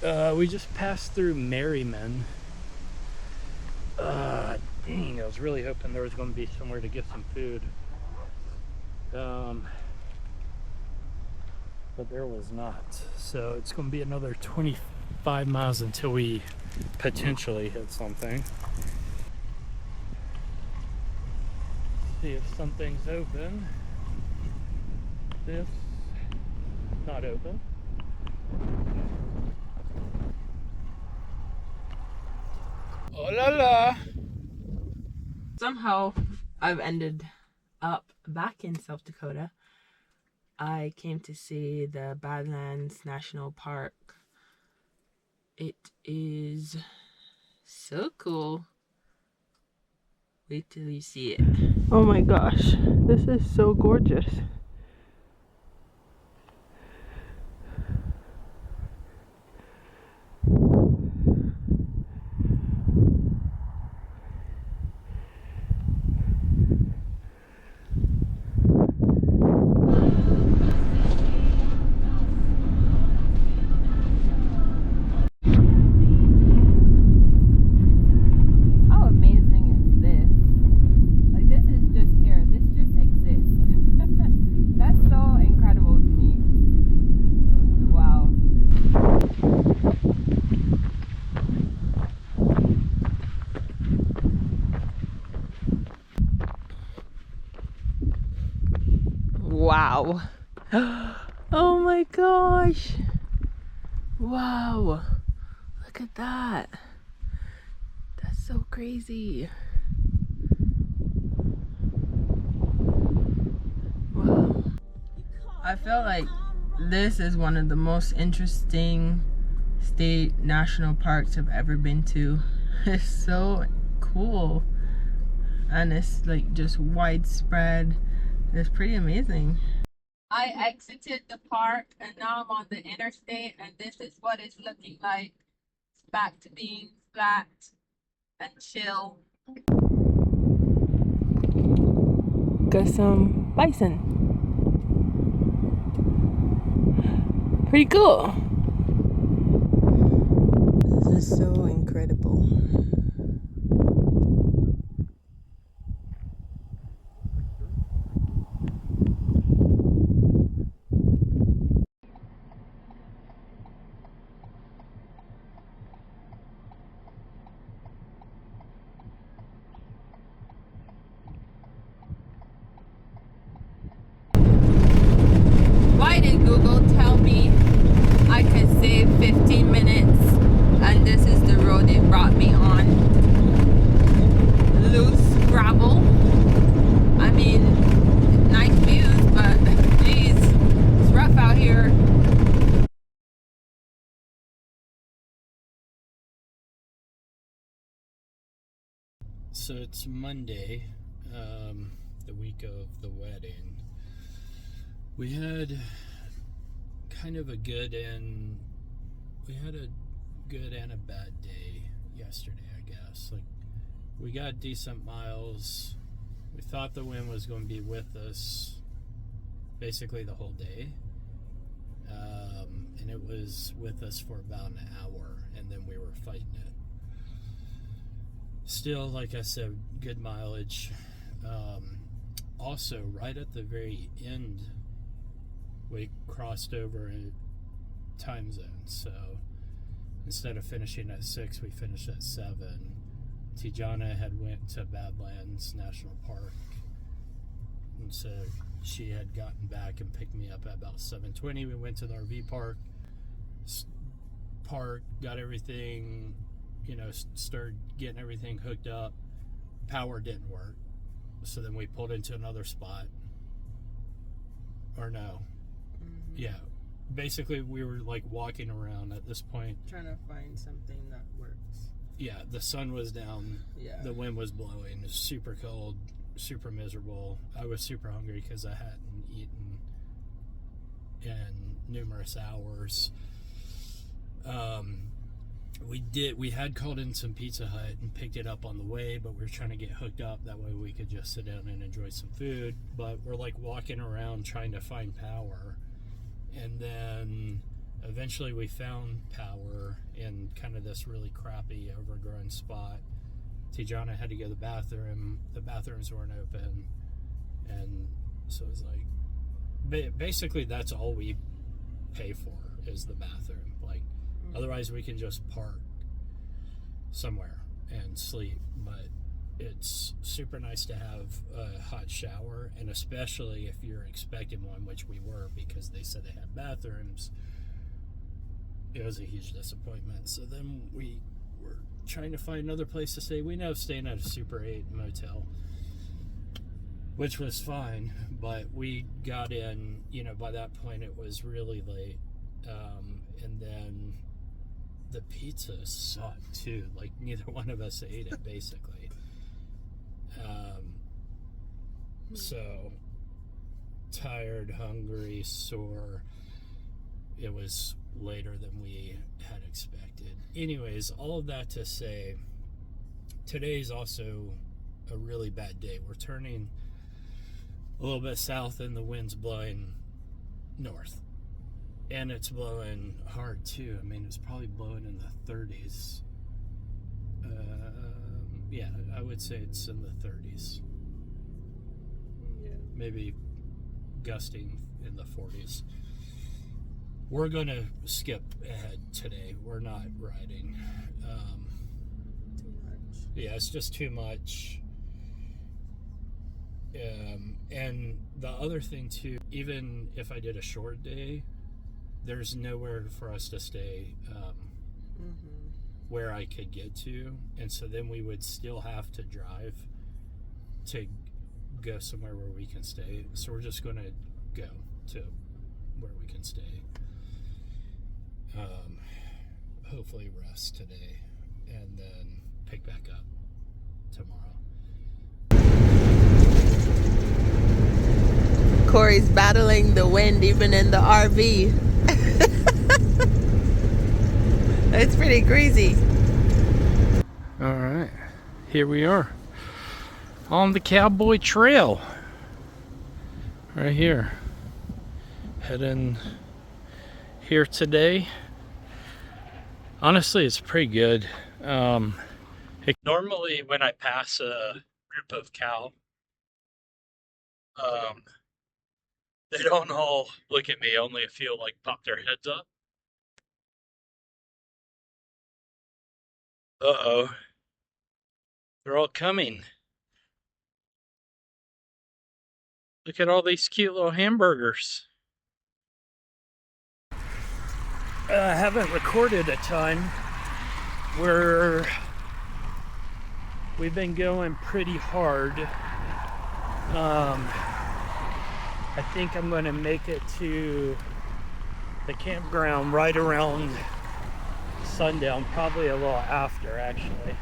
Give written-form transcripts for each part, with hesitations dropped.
We just passed through Merriman. Dang, I was really hoping there was going to be somewhere to get some food. But there was not. So it's going to be another 25 miles until we potentially hit something. See if something's open. This, not open. Oh la la! Somehow I've ended up back in South Dakota. I came to see the Badlands National Park. It is so cool. Wait till you see it. Oh my gosh, this is so gorgeous. Wow. Oh my gosh. Wow. Look at that. That's so crazy. Wow. I feel like this is one of the most interesting state national parks I've ever been to. It's so cool. And it's like just widespread. It's pretty amazing. I exited the park and now I'm on the interstate and this is what it's looking like. It's back to being flat and chill. Got some bison. Pretty cool. This is so incredible. Why did Google tell me I could save 15 minutes and this is the road it brought me on? Loose gravel. I mean, nice views, but geez, it's rough out here. So it's Monday, the week of the wedding. We had kind of a good and a bad day yesterday, I guess. Like, we got decent miles. We thought the wind was going to be with us basically the whole day. And it was with us for about an hour, and then we were fighting it. Still, like I said, good mileage. Also, right at the very end, we crossed over a time zone. So instead of finishing at 6, we finished at 7. Tijana had went to Badlands National Park, and so she had gotten back and picked me up at about 7:20. We went to the RV park, got everything, started getting everything hooked up. Power didn't work, so then we pulled into another spot. Or no, yeah, basically we were like walking around at this point, Trying to find something that works. Yeah, the sun was down. Yeah. The wind was blowing. It was super cold, super miserable. I was super hungry because I hadn't eaten in numerous hours. We had called in some Pizza Hut and picked it up on the way, but we were trying to get hooked up. That way we could just sit down and enjoy some food. But we're like walking around trying to find power. And then eventually we found power in kind of this really crappy, overgrown spot. Tijana had to go to the bathroom. The bathrooms weren't open. And so it was like, basically that's all we pay for is the bathroom. Like, otherwise we can just park somewhere and sleep. But it's super nice to have a hot shower, and especially if you're expecting one, which we were, because they said they had bathrooms. It was a huge disappointment. So then we were trying to find another place to stay. We ended up staying at a Super 8 motel, which was fine, but we got in, you know, by that point it was really late. And then the pizza sucked too. Like, neither one of us ate it, basically. So tired, hungry, sore. It was later than we had expected. Anyways, all of that to say, today's also a really bad day. We're turning a little bit south and the wind's blowing north. And it's blowing hard too. I mean, it's probably blowing in the 30s. Yeah, I would say it's in the 30s. Yeah. Maybe gusting in the 40s. We're going to skip ahead today. We're not riding. Too much. Yeah, it's just too much. And the other thing too, even if I did a short day, there's nowhere for us to stay where I could get to. And so then we would still have to drive to go somewhere where we can stay. So we're just going to go to where we can stay. Hopefully rest today and then pick back up tomorrow. Cory's battling the wind even in the RV. It's pretty crazy. All right, here we are on the Cowboy Trail. Right here. Heading here today. Honestly, it's pretty good. Normally when I pass a group of cow, they don't all look at me, only a few like pop their heads up. Uh-oh. They're all coming. Look at all these cute little hamburgers. I haven't recorded a ton. We've been going pretty hard. I think I'm going to make it to the campground right around sundown, probably a little after, actually.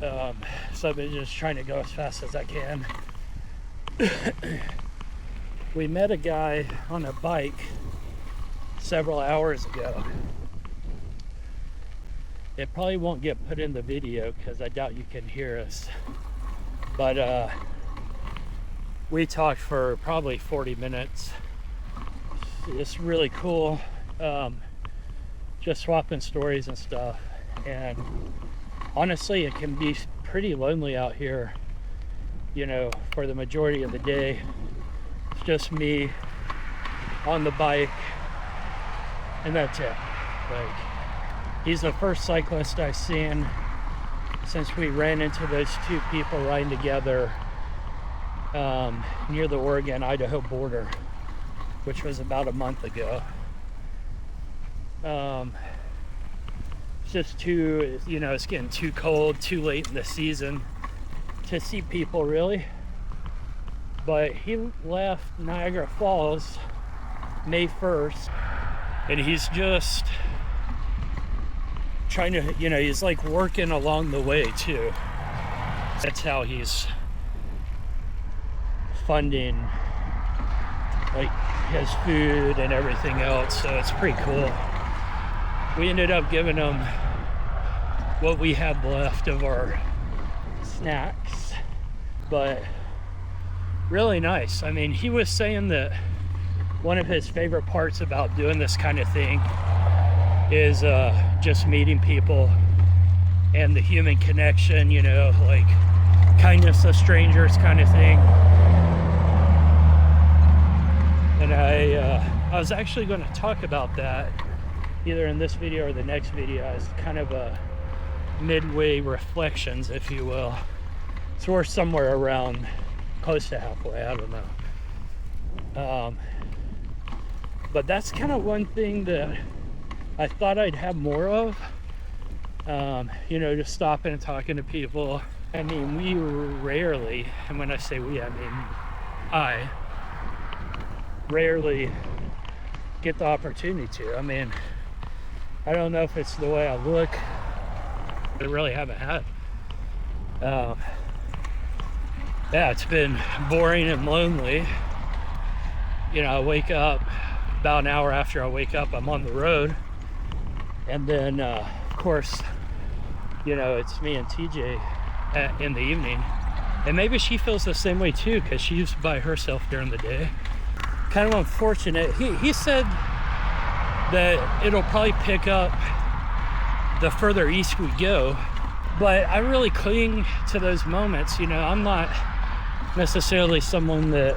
So I've been just trying to go as fast as I can. We met a guy on a bike several hours ago. It probably won't get put in the video because I doubt you can hear us. But we talked for probably 40 minutes. It's really cool. Just swapping stories and stuff. And honestly, it can be pretty lonely out here, you know, for the majority of the day. It's just me on the bike, and that's it. Like, he's the first cyclist I've seen since we ran into those two people riding together near the Oregon-Idaho border, which was about a month ago. It's just too, you know, it's getting too cold, too late in the season to see people, really. But he left Niagara Falls May 1st, and he's just trying to, you know, he's like working along the way too. That's how he's funding like his food and everything else, so it's pretty cool. We ended up giving him what we had left of our snacks, but really nice. I mean, he was saying that one of his favorite parts about doing this kind of thing is just meeting people and the human connection, you know, like kindness of strangers kind of thing. And I was actually going to talk about that either in this video or the next video as kind of a midway reflections, if you will. So we're somewhere around close to halfway, I don't know. But that's kind of one thing that I thought I'd have more of. You know, just stopping and talking to people. I mean, we rarely, and when I say we, I mean I rarely get the opportunity to. I mean, I don't know if it's the way I look. I really haven't had. Yeah, it's been boring and lonely. You know, I wake up, about an hour after I wake up, I'm on the road. And then, of course, you know, it's me and TJ in the evening. And maybe she feels the same way too, because she's by herself during the day. Kind of unfortunate. He said that it'll probably pick up the further east we go. But I really cling to those moments. You know, I'm not necessarily someone that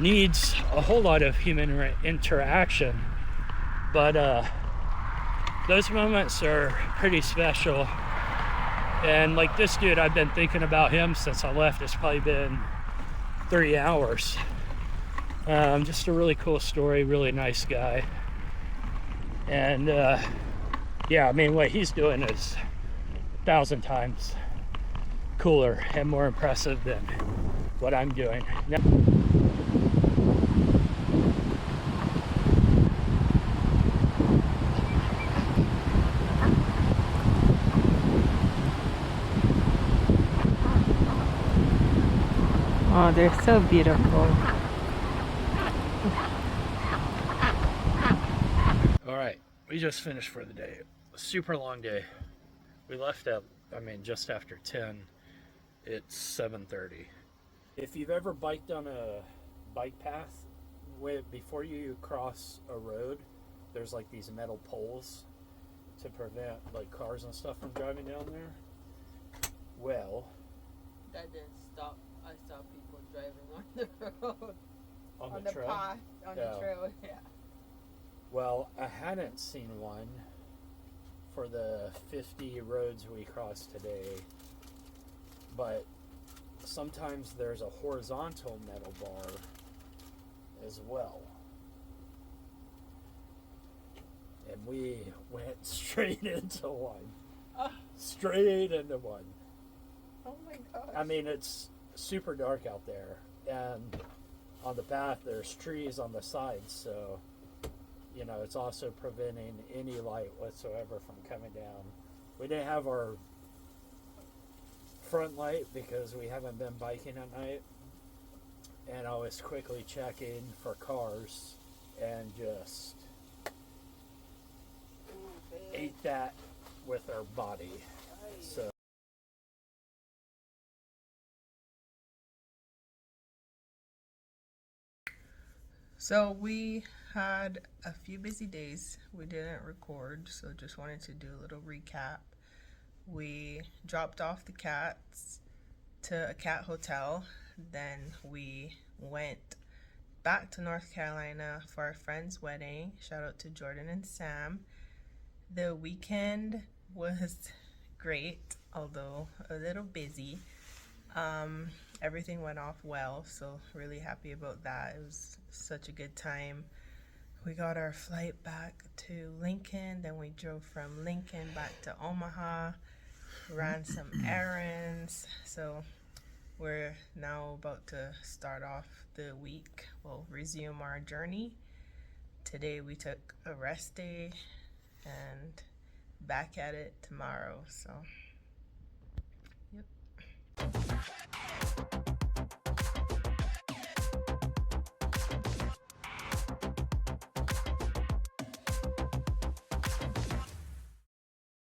needs a whole lot of human interaction. But those moments are pretty special. And like this dude, I've been thinking about him since I left. It's probably been 3 hours. Just a really cool story, really nice guy. And yeah, I mean, what he's doing is 1,000 times cooler and more impressive than what I'm doing. Now, oh, they're so beautiful. all right, we just finished for the day. A super long day. We left at, I mean, just after 10. It's 7:30. If you've ever biked on a bike path, before you cross a road, there's like these metal poles to prevent like cars and stuff from driving down there. Well, That didn't stop. I saw people driving on the road. on the trail. path, on the trail, yeah. Well, I hadn't seen one for the 50 roads we crossed today, but sometimes there's a horizontal metal bar as well. And we went straight into one. Straight into one. Oh my gosh. I mean, it's super dark out there, and on the path there's trees on the sides, so you know, it's also preventing any light whatsoever from coming down. We didn't have our front light because we haven't been biking at night, and I was quickly checking for cars and just ate that with our body. So So we had a few busy days. We didn't record, so just wanted to do a little recap. We dropped off the cats to a cat hotel. Then we went back to North Carolina for our friend's wedding. Shout out to Jordan and Sam. The weekend was great, although a little busy. Everything went off well, so really happy about that. It was such a good time. We got our flight back to Lincoln, then we drove from Lincoln back to Omaha, ran some errands. So we're now about to start off the week. We'll resume our journey. Today we took a rest day and back at it tomorrow. So, yep.